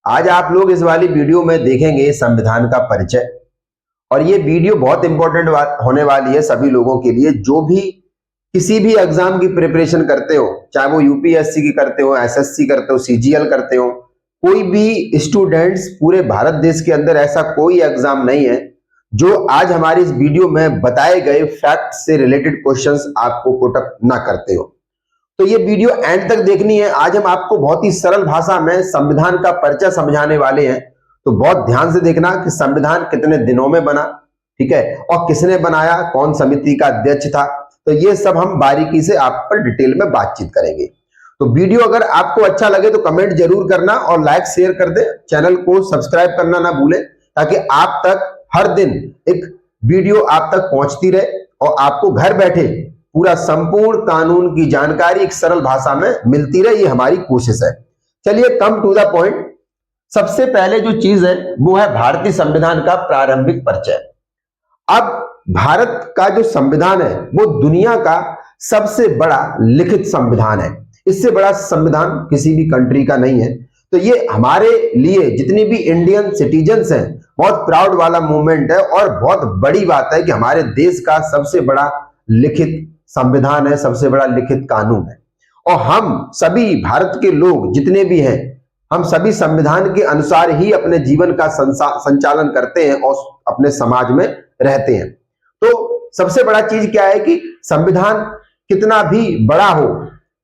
आज आप लोग इस वाली वीडियो में देखेंगे संविधान का परिचय। और ये वीडियो बहुत इंपॉर्टेंट होने वाली है सभी लोगों के लिए जो भी किसी भी एग्जाम की प्रिपरेशन करते हो, चाहे वो यूपीएससी की करते हो, एसएससी करते हो, सीजीएल करते हो। कोई भी स्टूडेंट्स पूरे भारत देश के अंदर ऐसा कोई एग्जाम नहीं है जो आज हमारी इस वीडियो में बताए गए फैक्ट से रिलेटेड क्वेश्चंस आपको पुटअप ना करते हो। तो ये वीडियो एंड तक देखनी है। आज हम आपको बहुत ही सरल भाषा में संविधान का परिचय समझाने वाले हैं, तो बहुत ध्यान से देखना कि संविधान कितने दिनों में बना, ठीक है, और किसने बनाया, कौन समिति का अध्यक्ष था। तो ये सब हम बारीकी से आप पर डिटेल में बातचीत करेंगे। तो वीडियो अगर आपको अच्छा लगे तो कमेंट जरूर करना और लाइक शेयर कर दे। चैनल को सब्सक्राइब करना ना भूलें ताकि आप तक हर दिन एक वीडियो आप तक पहुंचती रहे और आपको घर बैठे पूरा संपूर्ण कानून की जानकारी एक सरल भाषा में मिलती रहे। ये हमारी कोशिश है। चलिए कम टू द पॉइंट। सबसे पहले जो चीज है वो है भारतीय संविधान का प्रारंभिक परिचय। अब भारत का जो संविधान है वो दुनिया का सबसे बड़ा लिखित संविधान है। इससे बड़ा संविधान किसी भी कंट्री का नहीं है। तो ये हमारे लिए जितनी भी इंडियन सिटीजन्स हैं बहुत प्राउड वाला मूवमेंट है और बहुत बड़ी बात है कि हमारे देश का सबसे बड़ा लिखित संविधान है, सबसे बड़ा लिखित कानून है। और हम सभी भारत के लोग जितने भी हैं, हम सभी संविधान के अनुसार ही अपने जीवन का संचालन करते हैं और अपने समाज में रहते हैं। तो सबसे बड़ा चीज क्या है कि संविधान कितना भी बड़ा हो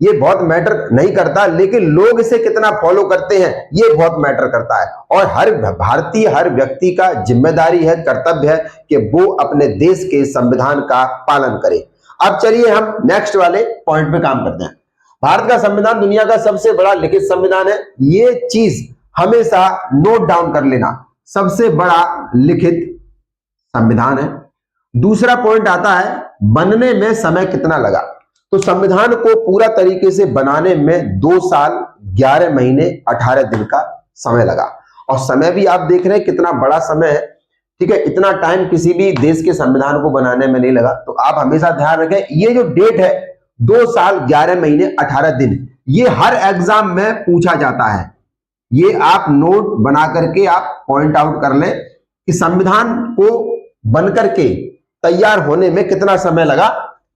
ये बहुत मैटर नहीं करता, लेकिन लोग इसे कितना फॉलो करते हैं ये बहुत मैटर करता है। और हर भारतीय, हर व्यक्ति का जिम्मेदारी है, कर्तव्य है कि वो अपने देश के संविधान का पालन करे। अब चलिए हम नेक्स्ट वाले पॉइंट पे काम करते हैं। भारत का संविधान दुनिया का सबसे बड़ा लिखित संविधान है। ये चीज हमेशा नोट डाउन कर लेना, सबसे बड़ा लिखित संविधान है। दूसरा पॉइंट आता है बनने में समय कितना लगा। तो संविधान को पूरा तरीके से बनाने में 2 साल 11 महीने 18 दिन का समय लगा। और समय भी आप देख रहे हैं कितना बड़ा समय है, ठीक है। इतना टाइम किसी भी देश के संविधान को बनाने में नहीं लगा। तो आप हमेशा ध्यान रखें ये जो डेट है 2 साल 11 महीने 18 दिन, ये हर एग्जाम में पूछा जाता है। ये आप नोट बना करके आप पॉइंट आउट कर लें कि संविधान को बनकर के तैयार होने में कितना समय लगा।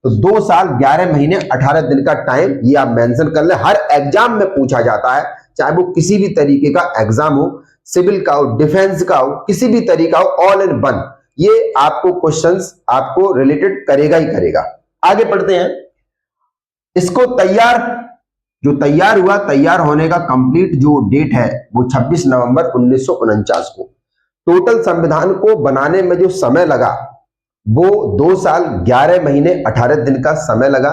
तो 2 साल 11 महीने 18 दिन का टाइम ये आप मेंशन कर लें। हर एग्जाम में पूछा जाता है, चाहे वो किसी भी तरीके का एग्जाम हो, सिविल का हो, डिफेंस का हो, किसी भी तरीका हो, ऑल इन वन ये आपको क्वेश्चंस आपको रिलेटेड करेगा ही करेगा। आगे बढ़ते हैं। इसको तैयार हुआ, तैयार होने का कंप्लीट जो डेट है वो 26 नवंबर 1949 को। टोटल संविधान को बनाने में जो समय लगा वो 2 साल 11 महीने 18 दिन का समय लगा।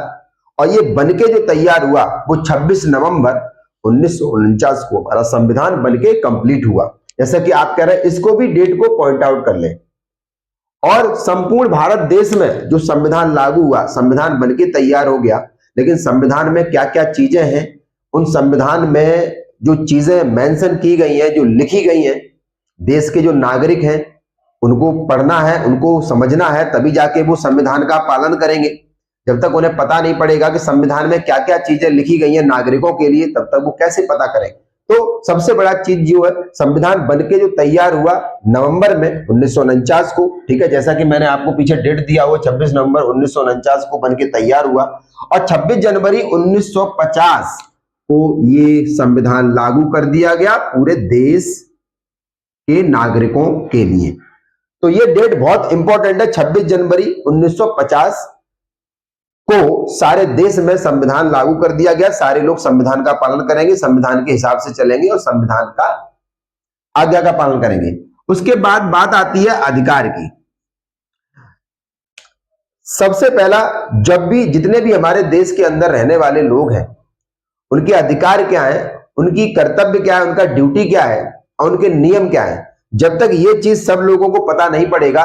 और ये बनके जो तैयार हुआ वो 26 नवंबर 1949 को हमारा संविधान बनके कंप्लीट हुआ। जैसा कि आप कह रहे हैं इसको भी डेट को पॉइंट आउट कर लें। और संपूर्ण भारत देश में जो संविधान लागू हुआ, संविधान बनके तैयार हो गया, लेकिन संविधान में क्या क्या चीजें हैं, उन संविधान में जो चीजें मेंशन की गई हैं, जो लिखी गई हैं, देश के जो नागरिक हैं उनको पढ़ना है, उनको समझना है, तभी जाके वो संविधान का पालन करेंगे। जब तक उन्हें पता नहीं पड़ेगा कि संविधान में क्या क्या चीजें लिखी गई हैं नागरिकों के लिए, तब तक वो कैसे पता करें। तो सबसे बड़ा चीज जो है संविधान बनके जो तैयार हुआ नवंबर में 1949 को, ठीक है, जैसा कि मैंने आपको पीछे डेट दिया हुआ 26 नवंबर 1949 को बनके तैयार हुआ। और 26 जनवरी 1950 को ये संविधान लागू कर दिया गया पूरे देश के नागरिकों के लिए। तो ये डेट बहुत इंपॉर्टेंट है। 26 जनवरी 1950 को सारे देश में संविधान लागू कर दिया गया। सारे लोग संविधान का पालन करेंगे, संविधान के हिसाब से चलेंगे और संविधान का आज्ञा का पालन करेंगे। उसके बाद बात आती है अधिकार की। सबसे पहला, जब भी जितने भी हमारे देश के अंदर रहने वाले लोग हैं उनके अधिकार क्या है, उनकी कर्तव्य क्या है, उनका ड्यूटी क्या है और उनके नियम क्या है, जब तक ये चीज सब लोगों को पता नहीं पड़ेगा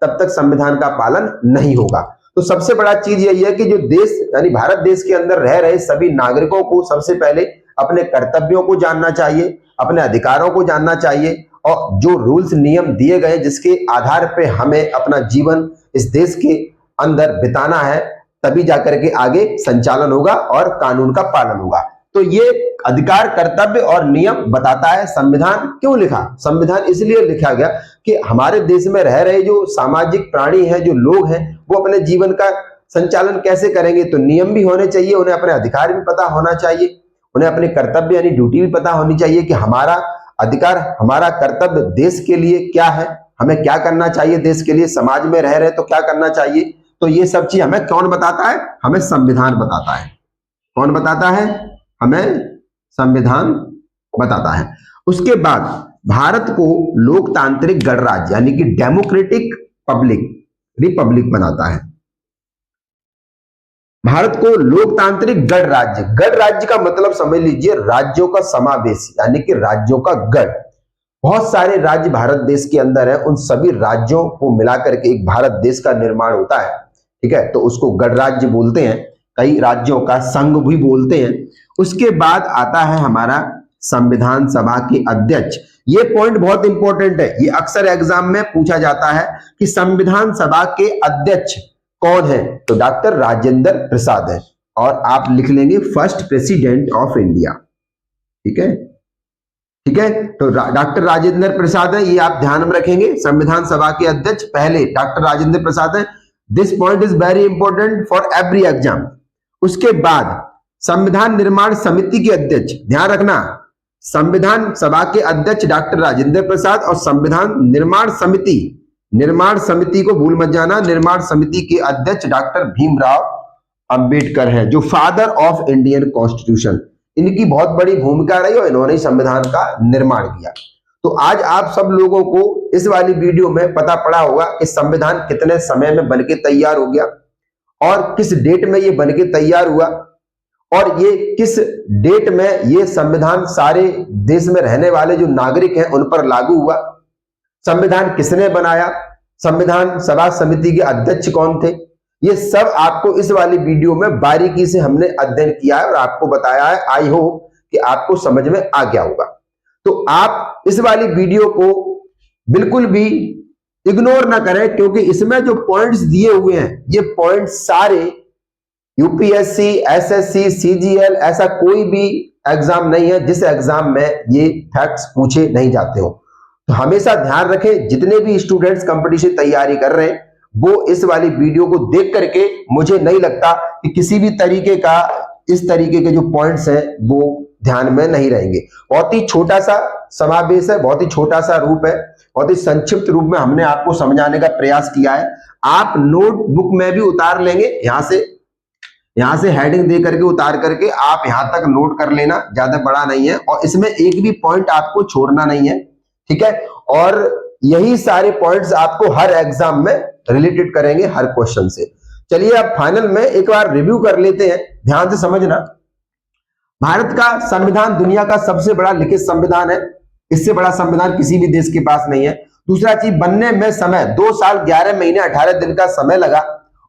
तब तक संविधान का पालन नहीं होगा। तो सबसे बड़ा चीज यही है कि जो देश यानी भारत देश के अंदर रह रहे सभी नागरिकों को सबसे पहले अपने कर्तव्यों को जानना चाहिए, अपने अधिकारों को जानना चाहिए और जो रूल्स नियम दिए गए जिसके आधार पे हमें अपना जीवन इस देश के अंदर बिताना है, तभी जाकर के आगे संचालन होगा और कानून का पालन होगा। तो ये अधिकार, कर्तव्य और नियम बताता है। संविधान क्यों लिखा? संविधान इसलिए लिखा गया कि हमारे देश में रह रहे जो सामाजिक प्राणी हैं, जो लोग हैं, वो अपने जीवन का संचालन कैसे करेंगे? तो नियम भी होने चाहिए, उन्हें अपने अधिकार भी पता होना चाहिए, उन्हें अपने कर्तव्य यानी ड्यूटी भी पता होनी चाहिए कि हमारा अधिकार, हमारा कर्तव्य देश के लिए क्या है, हमें क्या करना चाहिए देश के लिए, समाज में रह रहे तो क्या करना चाहिए। तो ये सब चीज हमें कौन बताता है? हमें संविधान बताता है। कौन बताता है? हमें संविधान बताता है। उसके बाद भारत को लोकतांत्रिक गणराज्य यानी कि डेमोक्रेटिक रिपब्लिक बनाता है। भारत को लोकतांत्रिक गणराज्य, गणराज्य का मतलब समझ लीजिए राज्यों का समावेश यानी कि राज्यों का गण। बहुत सारे राज्य भारत देश के अंदर है, उन सभी राज्यों को मिलाकर के एक भारत देश का निर्माण होता है। ठीक है, तो उसको गणराज्य बोलते हैं, कई राज्यों का संघ भी बोलते हैं। उसके बाद आता है हमारा संविधान सभा के अध्यक्ष। ये पॉइंट बहुत इंपॉर्टेंट है, ये अक्सर एग्जाम में पूछा जाता है कि संविधान सभा के अध्यक्ष कौन है? तो डॉक्टर राजेंद्र प्रसाद है, और आप लिख लेंगे फर्स्ट प्रेसिडेंट ऑफ इंडिया। ठीक है, ठीक है, तो डॉक्टर राजेंद्र प्रसाद है, ये आप ध्यान में रखेंगे। संविधान सभा के अध्यक्ष पहले डॉक्टर राजेंद्र प्रसाद है। This point is very important for every exam. उसके बाद संविधान निर्माण समिति के अध्यक्ष, ध्यान रखना, संविधान सभा के अध्यक्ष डॉक्टर राजेंद्र प्रसाद, और संविधान निर्माण समिति को भूल मत जाना, निर्माण समिति के अध्यक्ष डॉक्टर भीमराव अंबेडकर हैं, जो फादर ऑफ इंडियन कॉन्स्टिट्यूशन। इनकी बहुत बड़ी भूमिका रही और इन्होंने संविधान का निर्माण किया। तो आज आप सब लोगों को इस वाली वीडियो में पता पड़ा होगा कि संविधान कितने समय में बनके तैयार हो गया, और किस डेट में ये बनके तैयार हुआ, और ये किस डेट में ये संविधान सारे देश में रहने वाले जो नागरिक हैं उन पर लागू हुआ, संविधान किसने बनाया, संविधान सभा समिति के अध्यक्ष कौन थे। ये सब आपको इस वाली वीडियो में बारीकी से हमने अध्ययन किया है और आपको बताया है। आई होप कि आपको समझ में आ गया होगा। तो आप इस वाली वीडियो को बिल्कुल भी इग्नोर ना करें, क्योंकि इसमें जो पॉइंट्स दिए हुए हैं ये पॉइंट्स सारे यूपीएससी, एसएससी, सीजीएल, ऐसा कोई भी एग्जाम नहीं है जिस एग्जाम में ये फैक्ट्स पूछे नहीं जाते हो। तो हमेशा ध्यान रखें, जितने भी स्टूडेंट्स कंपटीशन तैयारी कर रहे हैं वो इस वाली वीडियो को देख करके, मुझे नहीं लगता कि किसी भी तरीके का इस तरीके के जो पॉइंट्स हैं वो ध्यान में नहीं रहेंगे। बहुत ही छोटा सा समावेश है, बहुत ही छोटा सा रूप है, बहुत ही संक्षिप्त रूप में हमने आपको समझाने का प्रयास किया है। आप नोटबुक में भी उतार लेंगे, यहां से हेडिंग दे करके उतार करके आप यहां तक नोट कर लेना, ज्यादा बड़ा नहीं है, और इसमें एक भी पॉइंट आपको छोड़ना नहीं है। ठीक है, और यही सारे पॉइंट्स आपको हर एग्जाम में रिलेटेड करेंगे, हर क्वेश्चन से। चलिए अब फाइनल में एक बार रिव्यू कर लेते हैं, ध्यान से समझना। भारत का संविधान दुनिया का सबसे बड़ा लिखित संविधान है, इससे बड़ा संविधान किसी भी देश के पास नहीं है। दूसरा चीज, बनने में समय 2 साल 11 महीने 18 दिन का समय लगा,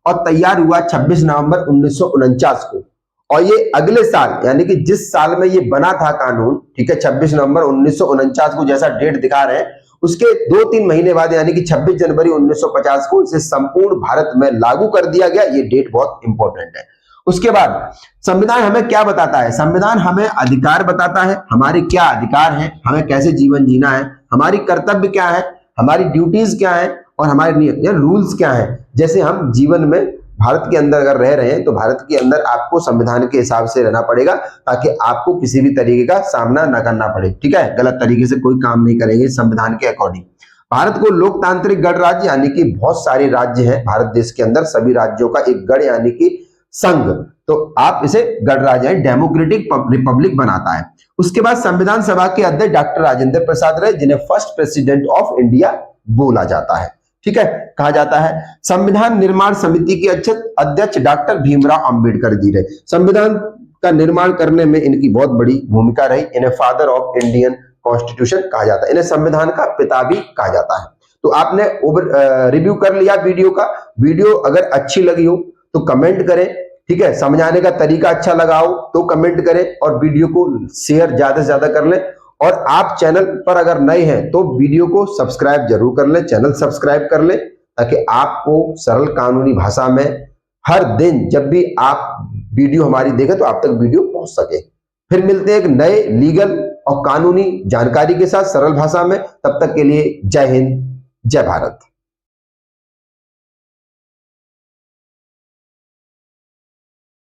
और तैयार हुआ 26 नवंबर 1949 को, और ये अगले साल यानी कि जिस साल में ये बना था कानून, ठीक है, 26 नवंबर 1949 को जैसा डेट दिखा रहे हैं, उसके 2-3 महीने बाद यानी कि 26 जनवरी 1950 को इसे संपूर्ण भारत में लागू कर दिया गया। ये डेट बहुत इंपॉर्टेंट है। उसके बाद संविधान हमें क्या बताता है? संविधान हमें अधिकार बताता है, हमारे क्या अधिकार हैं, हमें कैसे जीवन जीना है, हमारी कर्तव्य क्या है, हमारी ड्यूटीज क्या है, और हमारे नियम या रूल्स क्या है। जैसे हम जीवन में भारत के अंदर अगर रह रहे हैं तो भारत के अंदर आपको संविधान के हिसाब से रहना पड़ेगा, ताकि आपको किसी भी तरीके का सामना न करना पड़े। ठीक है, गलत तरीके से कोई काम नहीं करेंगे संविधान के अकॉर्डिंग। भारत को लोकतांत्रिक गणराज्य यानी कि बहुत सारे राज्य हैं भारत देश के अंदर, सभी राज्यों का एक गण यानी कि संघ, तो आप इसे गणराज्य डेमोक्रेटिक रिपब्लिक बनाता है। उसके बाद संविधान सभा के अध्यक्ष डॉक्टर राजेंद्र प्रसाद रहे, जिन्हें फर्स्ट प्रेसिडेंट ऑफ इंडिया बोला जाता है। ठीक है, कहा जाता है। संविधान निर्माण समिति के अध्यक्ष डॉक्टर भीमराव अंबेडकर जी रहे, संविधान का निर्माण करने में इनकी बहुत बड़ी भूमिका रही। इन्हें फादर ऑफ इंडियन कॉन्स्टिट्यूशन कहा जाता है, इन्हें संविधान का पिता भी कहा जाता है। तो आपने रिव्यू कर लिया वीडियो का। वीडियो अगर अच्छी लगी हो तो कमेंट करें, ठीक है, समझाने का तरीका अच्छा लगा हो तो कमेंट करें, और वीडियो को शेयर ज्यादा से ज्यादा कर लें। और आप चैनल पर अगर नए हैं तो वीडियो को सब्सक्राइब जरूर कर लें, चैनल सब्सक्राइब कर लें, ताकि आपको सरल कानूनी भाषा में हर दिन जब भी आप वीडियो हमारी देखें तो आप तक वीडियो पहुंच सके। फिर मिलते हैं एक नए लीगल और कानूनी जानकारी के साथ सरल भाषा में। तब तक के लिए जय हिंद, जय भारत।